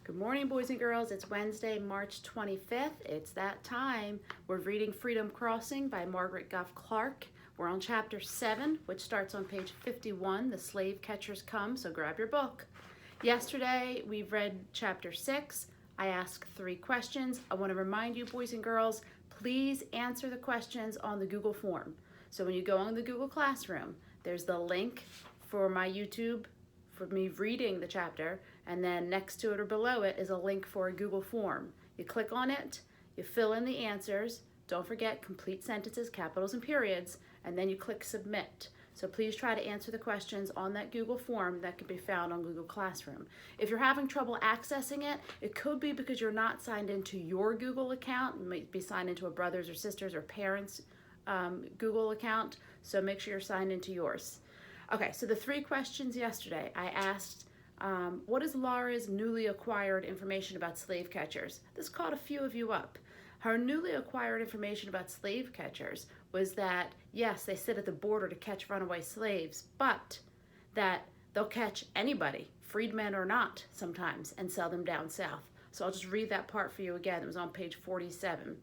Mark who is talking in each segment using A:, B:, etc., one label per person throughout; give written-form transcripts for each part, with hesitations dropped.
A: Good morning, boys and girls. It's Wednesday, March 25th. It's that time. We're reading Freedom Crossing by Margaret Gough Clark. We're on chapter 7, which starts on page 51. The slave catchers come, so grab your book. Yesterday, we read chapter 6. I asked 3 questions. I want to remind you, boys and girls, please answer the questions on the Google form. So when you go on the Google Classroom, there's the link for my YouTube for me reading the chapter, and then next to it or below it is a link for a Google form. You click on it, you fill in the answers, don't forget complete sentences, capitals, and periods, and then you click submit. So please try to answer the questions on that Google form that can be found on Google Classroom. If you're having trouble accessing it, it could be because you're not signed into your Google account. You might be signed into a brother's or sister's or parents' Google account, so make sure you're signed into yours. Okay, so the 3 questions yesterday, I asked, what is Laura's newly acquired information about slave catchers? This caught a few of you up. Her newly acquired information about slave catchers was that, yes, they sit at the border to catch runaway slaves, but that they'll catch anybody, freedmen or not, sometimes, and sell them down south. So I'll just read that part for you again. It was on page 47.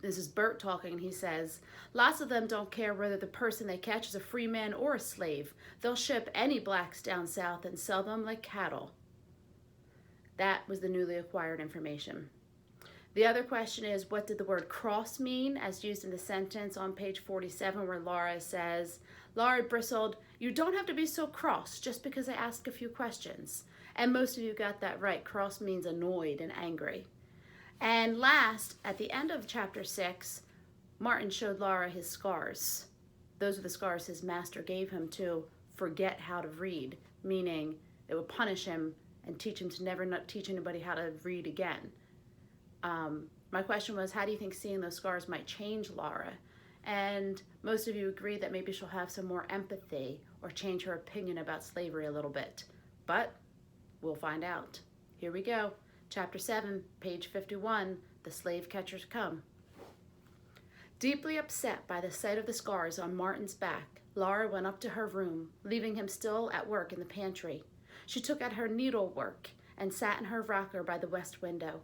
A: This is Bert talking, and he says, lots of them don't care whether the person they catch is a free man or a slave. They'll ship any blacks down south and sell them like cattle. That was the newly acquired information. The other question is, what did the word cross mean, as used in the sentence on page 47 where Laura says, Laura bristled, you don't have to be so cross just because I ask a few questions. And most of you got that right. Cross means annoyed and angry. And last, at the end of chapter 6, Martin showed Laura his scars. Those are the scars his master gave him to forget how to read, meaning it would punish him and teach him to never not teach anybody how to read again. My question was, how do you think seeing those scars might change Laura? And most of you agree that maybe she'll have some more empathy or change her opinion about slavery a little bit. But we'll find out. Here we go. Chapter 7, page 51, The Slave Catchers Come. Deeply upset by the sight of the scars on Martin's back, Laura went up to her room, leaving him still at work in the pantry. She took out her needlework and sat in her rocker by the west window.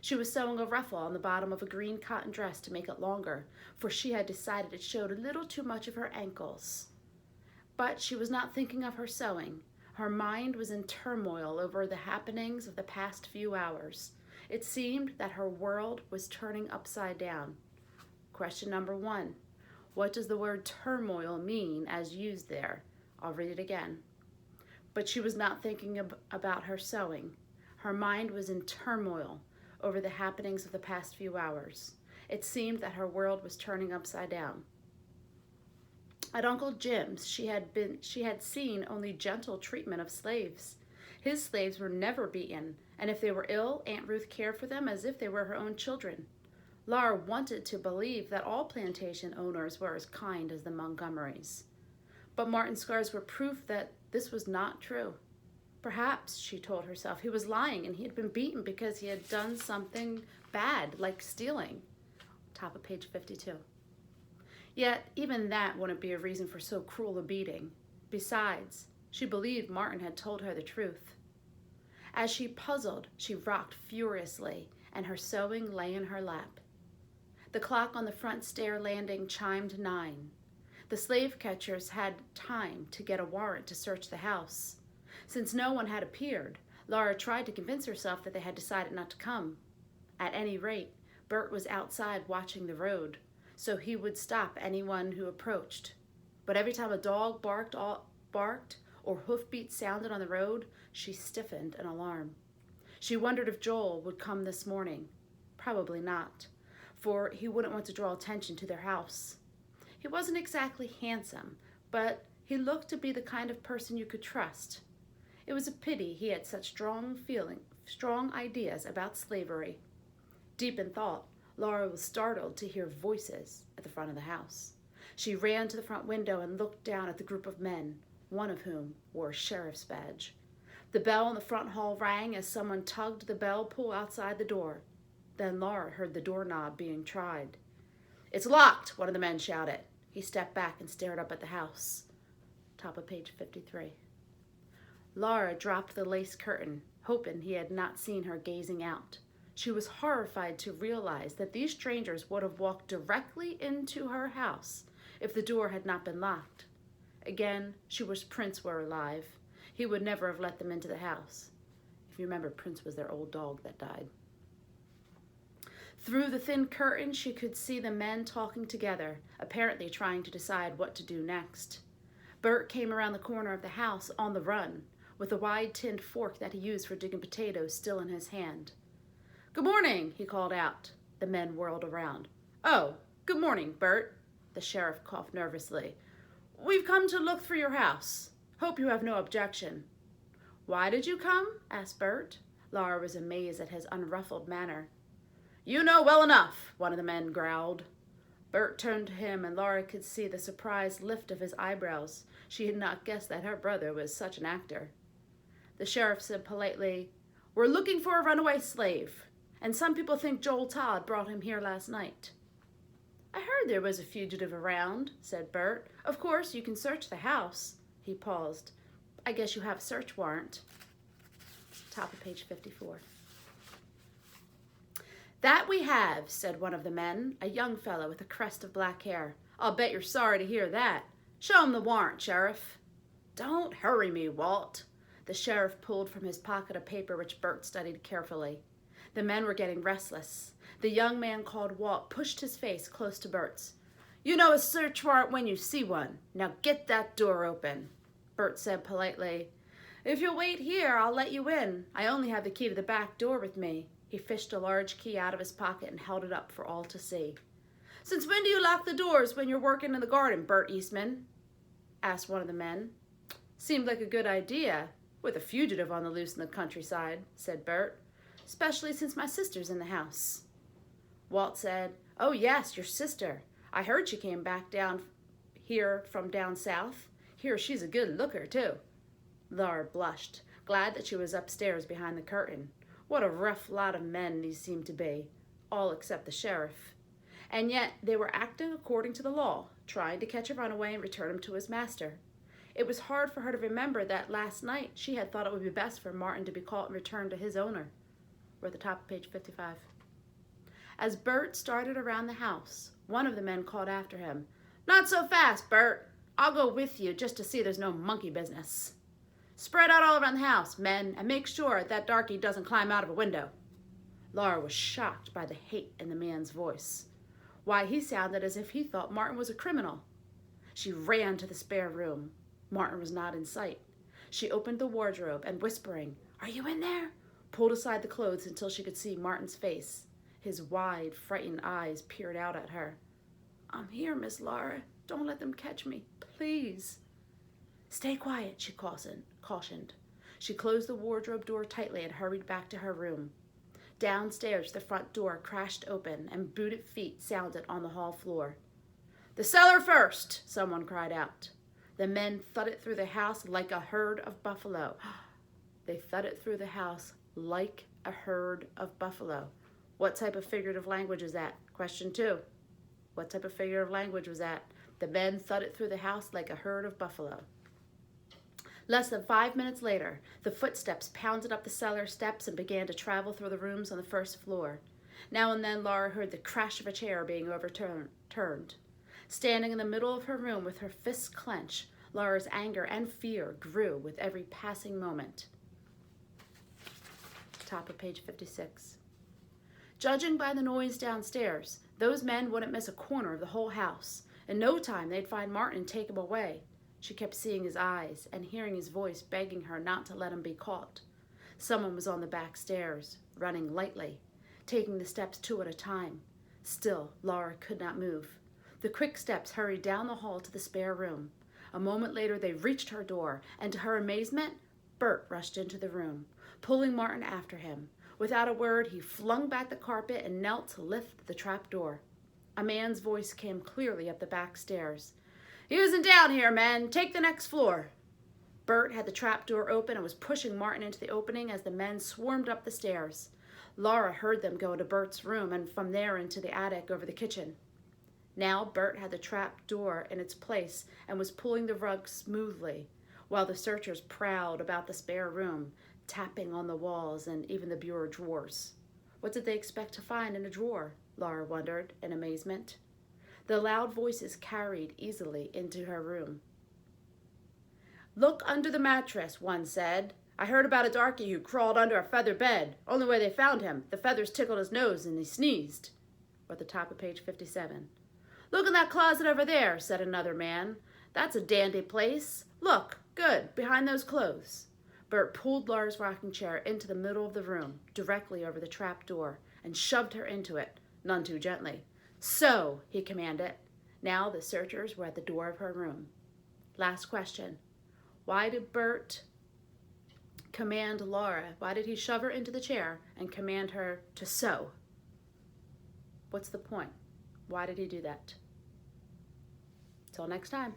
A: She was sewing a ruffle on the bottom of a green cotton dress to make it longer, for she had decided it showed a little too much of her ankles. But she was not thinking of her sewing. Her mind was in turmoil over the happenings of the past few hours. It seemed that her world was turning upside down. Question number 1. What does the word turmoil mean as used there? I'll read it again. But she was not thinking about her sewing. Her mind was in turmoil over the happenings of the past few hours. It seemed that her world was turning upside down. At Uncle Jim's, she had seen only gentle treatment of slaves. His slaves were never beaten, and if they were ill, Aunt Ruth cared for them as if they were her own children. Laura wanted to believe that all plantation owners were as kind as the Montgomerys. But Martin's scars were proof that this was not true. Perhaps, she told herself, he was lying and he had been beaten because he had done something bad, like stealing. Top of page 52. Yet, even that wouldn't be a reason for so cruel a beating. Besides, she believed Martin had told her the truth. As she puzzled, she rocked furiously, and her sewing lay in her lap. The clock on the front stair landing chimed 9. The slave catchers had time to get a warrant to search the house. Since no one had appeared, Laura tried to convince herself that they had decided not to come. At any rate, Bert was outside watching the road, so he would stop anyone who approached. But every time a dog barked or hoofbeats sounded on the road, she stiffened in alarm. She wondered if Joel would come this morning. Probably not, for he wouldn't want to draw attention to their house. He wasn't exactly handsome, but he looked to be the kind of person you could trust. It was a pity he had such strong ideas about slavery. Deep in thought, Laura was startled to hear voices at the front of the house. She ran to the front window and looked down at the group of men, one of whom wore a sheriff's badge. The bell in the front hall rang as someone tugged the bell pull outside the door. Then Laura heard the doorknob being tried. It's locked, one of the men shouted. He stepped back and stared up at the house. Top of page 53. Laura dropped the lace curtain, hoping he had not seen her gazing out. She was horrified to realize that these strangers would have walked directly into her house if the door had not been locked. Again, she wished Prince were alive. He would never have let them into the house. If you remember, Prince was their old dog that died. Through the thin curtain, she could see the men talking together, apparently trying to decide what to do next. Bert came around the corner of the house on the run, with the wide tinned fork that he used for digging potatoes still in his hand. "Good morning," he called out. The men whirled around. "Oh, good morning, Bert." The sheriff coughed nervously. "We've come to look through your house. Hope you have no objection." "Why did you come?" asked Bert. Laura was amazed at his unruffled manner. "You know well enough," one of the men growled. Bert turned to him, and Laura could see the surprised lift of his eyebrows. She had not guessed that her brother was such an actor. The sheriff said politely, "We're looking for a runaway slave, and some people think Joel Todd brought him here last night." "I heard there was a fugitive around," said Bert. "Of course, you can search the house." He paused. "I guess you have a search warrant." Top of page 54. "That we have," said one of the men, a young fellow with a crest of black hair. "I'll bet you're sorry to hear that. Show him the warrant, Sheriff." "Don't hurry me, Walt." The sheriff pulled from his pocket a paper which Bert studied carefully. The men were getting restless. The young man called Walt pushed his face close to Bert's. "You know a search warrant when you see one. Now get that door open." Bert said politely, "If you'll wait here, I'll let you in. I only have the key to the back door with me." He fished a large key out of his pocket and held it up for all to see. "Since when do you lock the doors when you're working in the garden, Bert Eastman?" asked one of the men. "Seemed like a good idea, with a fugitive on the loose in the countryside," said Bert. "Especially since my sister's in the house." Walt said, "Oh yes, your sister. I heard she came back down here from down south. Hear she's a good looker, too." Laura blushed, glad that she was upstairs behind the curtain. What a rough lot of men these seemed to be, all except the sheriff. And yet they were acting according to the law, trying to catch a runaway and return him to his master. It was hard for her to remember that last night she had thought it would be best for Martin to be caught and returned to his owner. We're at the top of page 55. As Bert started around the house, one of the men called after him, "Not so fast, Bert. I'll go with you just to see there's no monkey business. Spread out all around the house, men, and make sure that darky doesn't climb out of a window." Laura was shocked by the hate in the man's voice. Why, he sounded as if he thought Martin was a criminal. She ran to the spare room. Martin was not in sight. She opened the wardrobe and, whispering, "Are you in there?" pulled aside the clothes until she could see Martin's face. His wide, frightened eyes peered out at her. "I'm here, Miss Laura. Don't let them catch me, please." "Stay quiet," she cautioned. She closed the wardrobe door tightly and hurried back to her room. Downstairs, the front door crashed open and booted feet sounded on the hall floor. "The cellar first!" someone cried out. The men thudded through the house like a herd of buffalo. They thudded through the house like a herd of buffalo. What type of figurative language is that? Question 2. What type of figurative language was that? The men thudded through the house like a herd of buffalo. Less than 5 minutes later, the footsteps pounded up the cellar steps and began to travel through the rooms on the first floor. Now and then Laura heard the crash of a chair being overturned. Standing in the middle of her room with her fists clenched, Laura's anger and fear grew with every passing moment. Top of page 56. Judging by the noise downstairs, those men wouldn't miss a corner of the whole house. In no time, they'd find Martin and take him away. She kept seeing his eyes and hearing his voice begging her not to let him be caught. Someone was on the back stairs, running lightly, taking the steps 2 at a time. Still, Laura could not move. The quick steps hurried down the hall to the spare room. A moment later, they reached her door, and to her amazement, Bert rushed into the room, pulling Martin after him. Without a word, he flung back the carpet and knelt to lift the trap door. A man's voice came clearly up the back stairs. "He isn't down here, men. Take the next floor." Bert had the trap door open and was pushing Martin into the opening as the men swarmed up the stairs. Laura heard them go into Bert's room and from there into the attic over the kitchen. Now Bert had the trap door in its place and was pulling the rug smoothly, while the searchers prowled about the spare room, tapping on the walls and even the bureau drawers. What did they expect to find in a drawer? Laura wondered in amazement. The loud voices carried easily into her room. "Look under the mattress," one said. "I heard about a darky who crawled under a feather bed. Only way they found him, the feathers tickled his nose and he sneezed." Or at the top of page 57. "Look in that closet over there," said another man. "That's a dandy place. Look, good, behind those clothes." Bert pulled Laura's rocking chair into the middle of the room, directly over the trap door, and shoved her into it, none too gently. "So," he commanded. Now the searchers were at the door of her room. Last question. Why did Bert command Laura? Why did he shove her into the chair and command her to sew? What's the point? Why did he do that? Till next time.